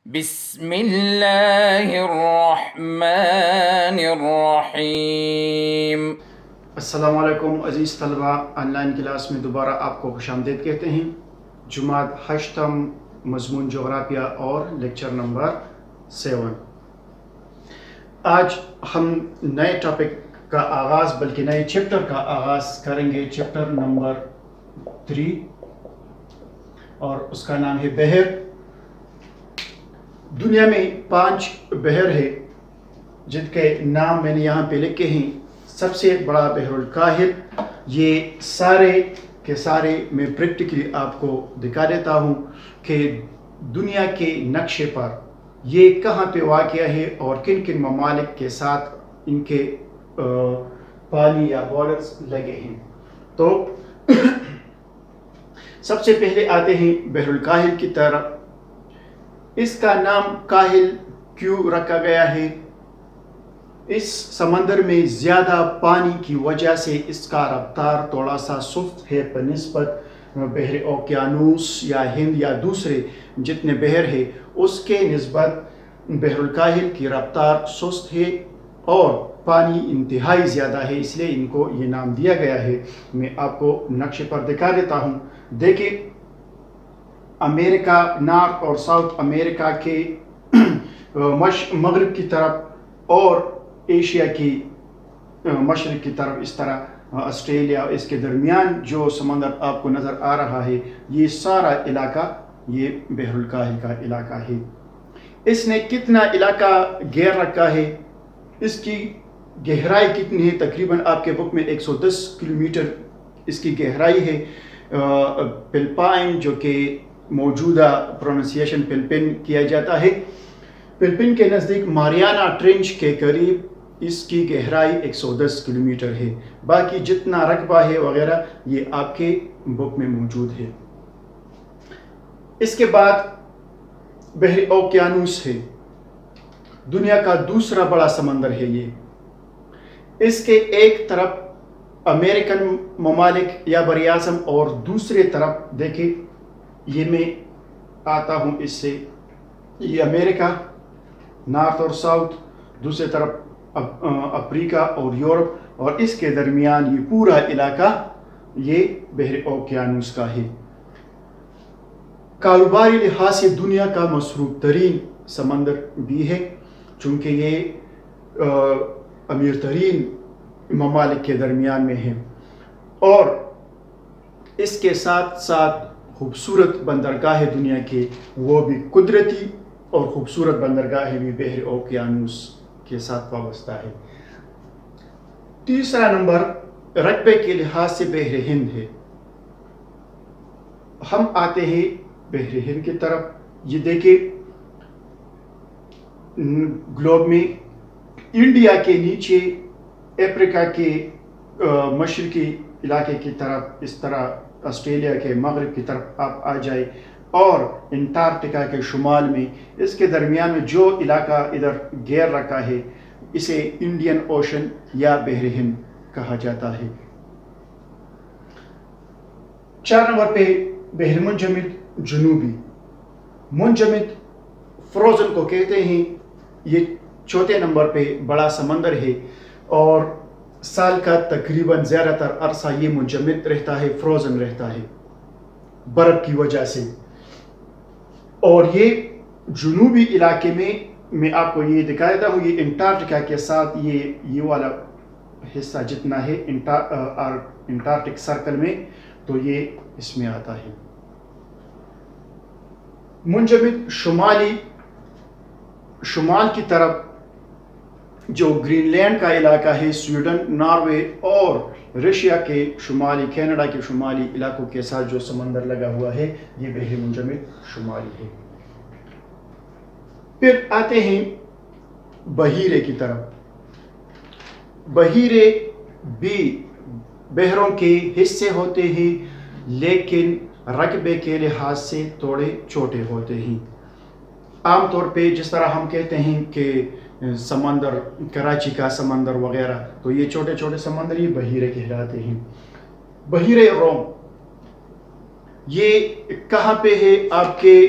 بسم اللہ الرحمن الرحیم۔ السلام علیکم عزیز طلبہ، آن لائن کلاس میں دوبارہ آپ کو خوش آمدید کہتے ہیں۔ جماعت ہشتم، مضمون جغرافیہ اور لیکچر نمبر 7۔ آج ہم نئے ٹاپک کا آغاز بلکہ نئے چیپٹر کا آغاز کریں گے، چیپٹر نمبر 3، اور اس کا نام ہے بحر۔ دنیا میں 5 بحر ہے جن کے نام میں نے یہاں پہ لکھے ہیں۔ سب سے بڑا بحر الکاہل، یہ سارے کے سارے میں پریکٹیکلی آپ کو دکھا دیتا ہوں کہ دنیا کے نقشے پر یہ کہاں پہ واقع ہے اور کن کن ممالک کے ساتھ ان کے پانی یا بارڈرز لگے ہیں۔ تو سب سے پہلے آتے ہیں بحر الکاہل کی طرف۔ اس کا نام کاہل کیوں رکھا گیا ہے؟ اس سمندر میں زیادہ پانی کی وجہ سے اس کا رفتار تھوڑا سا سست ہے بنسبت بحر اوقیانوس یا ہند یا دوسرے جتنے بحر ہے اس کے نسبت بحر الکاہل کی رفتار سست ہے اور پانی انتہائی زیادہ ہے، اس لیے ان کو یہ نام دیا گیا ہے۔ میں آپ کو نقشے پر دکھا دیتا ہوں۔ دیکھیں، امریکہ، نارتھ اور ساؤتھ امریکہ کے مغرب کی طرف اور ایشیا کی مشرق کی طرف اس طرح آسٹریلیا، اس کے درمیان جو سمندر آپ کو نظر آ رہا ہے، یہ سارا علاقہ یہ بحر الکاہل کا علاقہ ہے۔ اس نے کتنا علاقہ گھیر رکھا ہے؟ اس کی گہرائی کتنی ہے؟ تقریباً آپ کے بک میں 110 کلومیٹر اس کی گہرائی ہے۔ فلپائن جو کہ موجودہ پروننسیشن فلپین کیا جاتا ہے، فلپین کے نزدیک ماریانا ٹرینچ کے قریب اس کی گہرائی 110 کلومیٹر ہے۔ باقی جتنا رقبہ ہے وغیرہ یہ آپ کے بک میں موجود ہے۔ اس کے بعد بحر اوقیانوس ہے، دنیا کا دوسرا بڑا سمندر ہے یہ۔ اس کے ایک طرف امریکن ممالک یا براعظم اور دوسرے طرف دیکھیں، یہ میں آتا ہوں اس سے، یہ امریکہ نارتھ اور ساؤتھ، دوسرے طرف افریقہ اور یورپ، اور اس کے درمیان یہ پورا علاقہ یہ بحر اوقیانوس کا ہے۔ کاروباری لحاظ سے دنیا کا مصروف ترین سمندر بھی ہے، چونکہ یہ امیر ترین ممالک کے درمیان میں ہے، اور اس کے ساتھ ساتھ خوبصورت بندرگاہ دنیا کے وہ بھی قدرتی اور خوبصورت بندرگاہ بھی بحر اوقیانوس کے ساتھ وابستہ ہے۔ تیسرا نمبر رقبے کے لحاظ سے بحر ہند ہے۔ ہم آتے ہیں بحر ہند کی طرف۔ یہ دیکھیں، گلوب میں انڈیا کے نیچے افریقہ کے مشرقی علاقے کی طرف اس طرح آسٹریلیا کے مغرب کی طرف آپ آ جائے، اور انٹارکٹیکا کے شمال میں اس کے درمیان میں جو علاقہ ادھر گھیر رکھا ہے اسے انڈین اوشن یا بحر ہند کہا جاتا ہے۔ 4 نمبر پہ بحر منجمد جنوبی۔ منجمد فروزن کو کہتے ہیں، یہ 4 نمبر پہ بڑا سمندر ہے، اور سال کا تقریباً زیادہ تر عرصہ یہ منجمد رہتا ہے، فروزن رہتا ہے برف کی وجہ سے۔ اور یہ جنوبی علاقے میں آپ کو یہ دکھا دیتا ہوں، یہ انٹارکٹیکا کے ساتھ یہ والا حصہ جتنا ہے انٹارکٹک سرکل میں، تو یہ اس میں آتا ہے۔ منجمد شمال کی طرف جو گرین لینڈ کا علاقہ ہے، سویڈن، ناروے اور رشیا کے شمالی، کینیڈا کے شمالی علاقوں کے ساتھ جو سمندر لگا ہوا ہے، یہ بحر منجمد شمالی ہے۔ پھر آتے ہیں بحیرے کی طرف۔ بحیرے بھی بحروں کے حصے ہوتے ہیں، لیکن رقبے کے لحاظ سے تھوڑے چھوٹے ہوتے ہیں۔ عام طور پہ جس طرح ہم کہتے ہیں کہ سمندر، کراچی کا سمندر وغیرہ، تو یہ چھوٹے چھوٹے سمندر یہ بحیرے کہلاتے ہیں۔ بحیرے روم یہ کہاں پہ ہے؟ آپ کے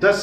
10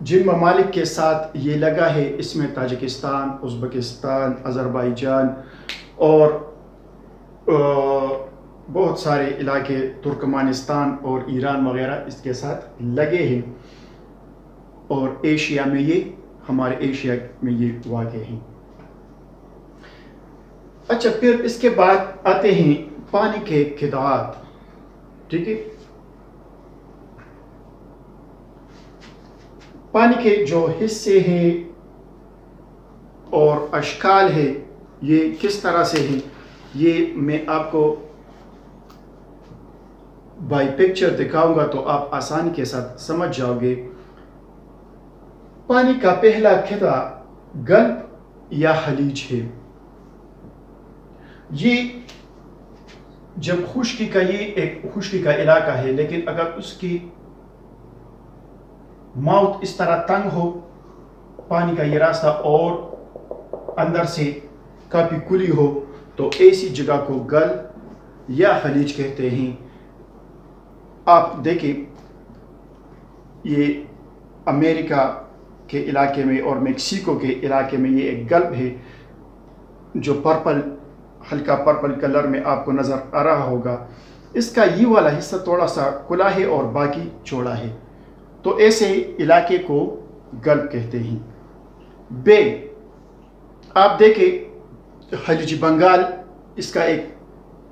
جن ممالک کے ساتھ یہ لگا ہے اس میں تاجکستان، ازبکستان، آذربائیجان اور بہت سارے علاقے ترکمانستان اور ایران وغیرہ اس کے ساتھ لگے ہیں، اور ایشیا میں یہ ہمارے ایشیا میں یہ واقع ہیں۔ اچھا، پھر اس کے بعد آتے ہیں پانی کے قطعات، ٹھیک ہے۔ پانی کے جو حصے ہیں اور اشکال ہے یہ کس طرح سے ہیں، یہ میں آپ کو بائی پکچر دکھاؤں گا تو آپ آسانی کے ساتھ سمجھ جاؤ گے۔ پانی کا پہلا خطہ گلف یا خلیج ہے۔ یہ جب خشکی کا یہ ایک خشکی کا علاقہ ہے، لیکن اگر اس کی ماؤتھ اس طرح تنگ ہو، پانی کا یہ راستہ اور اندر سے کافی کھلی ہو، تو ایسی جگہ کو گلف یا خلیج کہتے ہیں۔ آپ دیکھیں یہ امریکہ کے علاقے میں اور میکسیکو کے علاقے میں یہ ایک گلف ہے جو پرپل، ہلکا پرپل کلر میں آپ کو نظر آ رہا ہوگا۔ اس کا یہ والا حصہ تھوڑا سا کھلا ہے اور باقی چوڑا ہے، تو ایسے علاقے کو گلف کہتے ہیں۔ بے، آپ دیکھیں خلیج بنگال اس کا ایک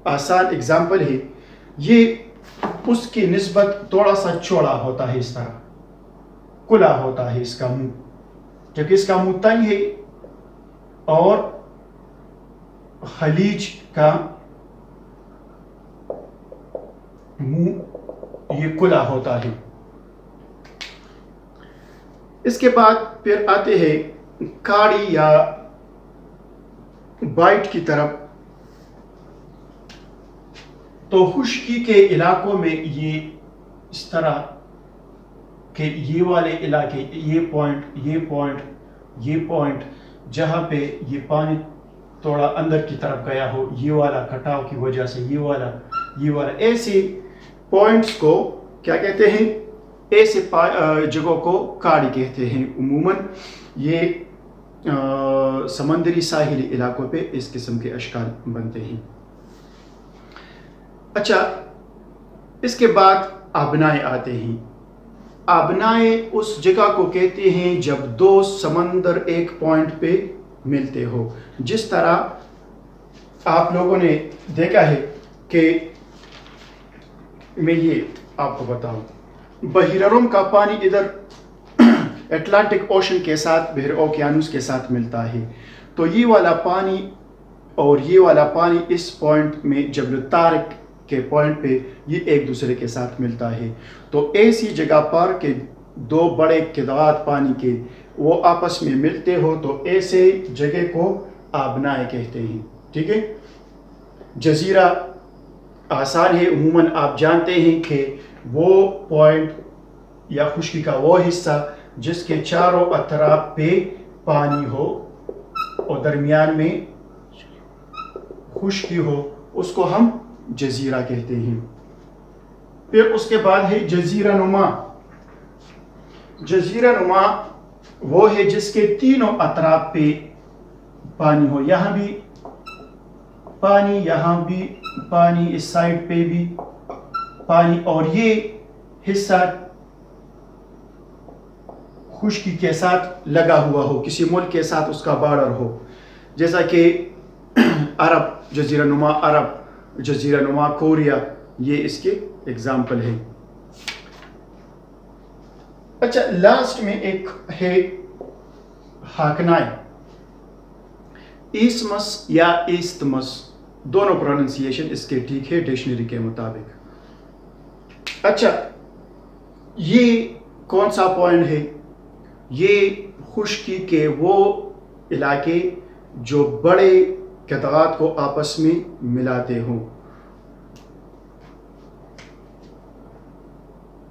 آسان اگزامپل ہے۔ یہ اس کی نسبت تھوڑا سا چوڑا ہوتا ہے، اس طرح کھلا ہوتا ہے اس کا منہ، جبکہ اس کا منہ تنگ ہے، اور خلیج کا منہ یہ کھلا ہوتا ہے۔ اس کے بعد پھر آتے ہیں کھاڑی یا بائٹ کی طرف۔ تو خشکی کے علاقوں میں یہ اس طرح کہ یہ والے علاقے، یہ پوائنٹ جہاں پہ یہ پانی تھوڑا اندر کی طرف گیا ہو، یہ والا کٹاؤ کی وجہ سے یہ والا ایسے پوائنٹس کو کیا کہتے ہیں؟ ایسے جگہوں کو کھاڑی کہتے ہیں۔ عموماً یہ سمندری ساحلی علاقوں پہ اس قسم کے اشکال بنتے ہیں۔ اچھا، اس کے بعد آبنائے آتے ہیں۔ آبنائے اس جگہ کو کہتے ہیں جب دو سمندر ایک پوائنٹ پہ ملتے ہو۔ جس طرح آپ لوگوں نے دیکھا ہے کہ میں یہ آپ کو بتاؤں، بحیرہ روم کا پانی ادھر اٹلانٹک اوشن کے ساتھ، بحر اوقیانوس کے ساتھ ملتا ہے، تو یہ والا پانی اور یہ والا پانی اس پوائنٹ میں جبل طارق کے پوائنٹ پہ یہ ایک دوسرے کے ساتھ ملتا ہے۔ تو ایسی جگہ پر کہ دو بڑے قطعات پانی کے وہ آپس میں ملتے ہو، تو ایسے جگہ کو آبنائے کہتے ہیں، ٹھیک ہے۔ جزیرہ آسان ہے، عموماً آپ جانتے ہیں کہ وہ پوائنٹ یا خشکی کا وہ حصہ جس کے چاروں اطراف پہ پانی ہو اور درمیان میں خشکی ہو، اس کو ہم جزیرہ کہتے ہیں۔ پھر اس کے بعد ہے جزیرہ نما۔ جزیرہ نما وہ ہے جس کے تینوں اطراف پہ پانی ہو، یہاں بھی پانی، یہاں بھی پانی، اس سائڈ پہ بھی پانی، اور یہ حصہ خشکی کے ساتھ لگا ہوا ہو، کسی ملک کے ساتھ اس کا بارڈر ہو، جیسا کہ عرب، جزیرہ نما عرب، جزیرہ نما کوریا، یہ اس کے اگزامپل ہے۔ اچھا، لاسٹ میں ایک ہے ہاکنائے، ایسمس یا ایستمس، دونوں پروننسیشن اس کے ٹھیک ہے ڈکشنری کے مطابق۔ اچھا، یہ کون سا پوائنٹ ہے؟ یہ خشکی کے وہ علاقے جو بڑے قطعات کو آپس میں ملاتے ہوں۔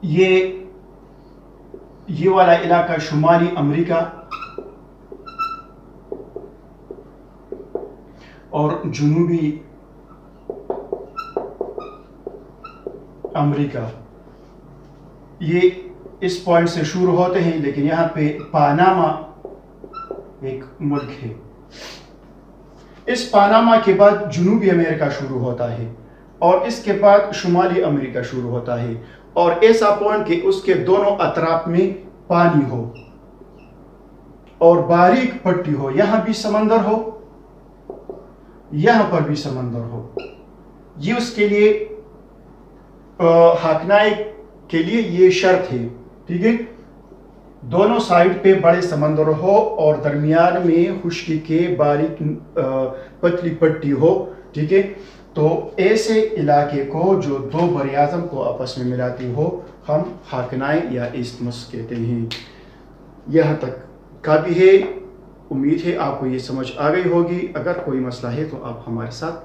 یہ والا علاقہ شمالی امریکہ اور جنوبی امریکہ، یہ اس پوائنٹ سے شروع ہوتے ہیں، لیکن یہاں پہ پاناما ایک ملک ہے. اس پاناما کے بعد جنوبی امریکہ شروع ہوتا ہے اور اس کے بعد شمالی امریکہ شروع ہوتا ہے، اور ایسا پوائنٹ کہ اس کے دونوں اطراف میں پانی ہو اور باریک پٹی ہو، یہاں بھی سمندر ہو، یہاں پر بھی سمندر ہو. یہ اس کے لیے ہاکنائی کے لیے یہ شرط ہے، ٹھیک ہے. دونوں سائڈ پہ بڑے سمندر ہو اور درمیان میں خشکی کے باریک پتلی پٹی ہو، ٹھیک ہے. تو ایسے علاقے کو جو دو براعظم کو آپس میں ملاتی ہو ہم ہاکنائی یا ایسٹمس کہتے ہیں. یہاں تک کافی ہے. امید ہے آپ کو یہ سمجھ آ گئی ہوگی. اگر کوئی مسئلہ ہے تو آپ ہمارے ساتھ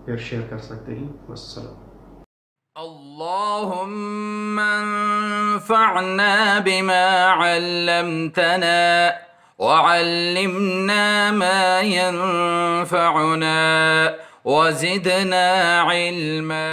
پھر شیئر کر سکتے ہیں. والسلام. اللهم انفعنا بما علمتنا وعلمنا ما ينفعنا وزدنا علما.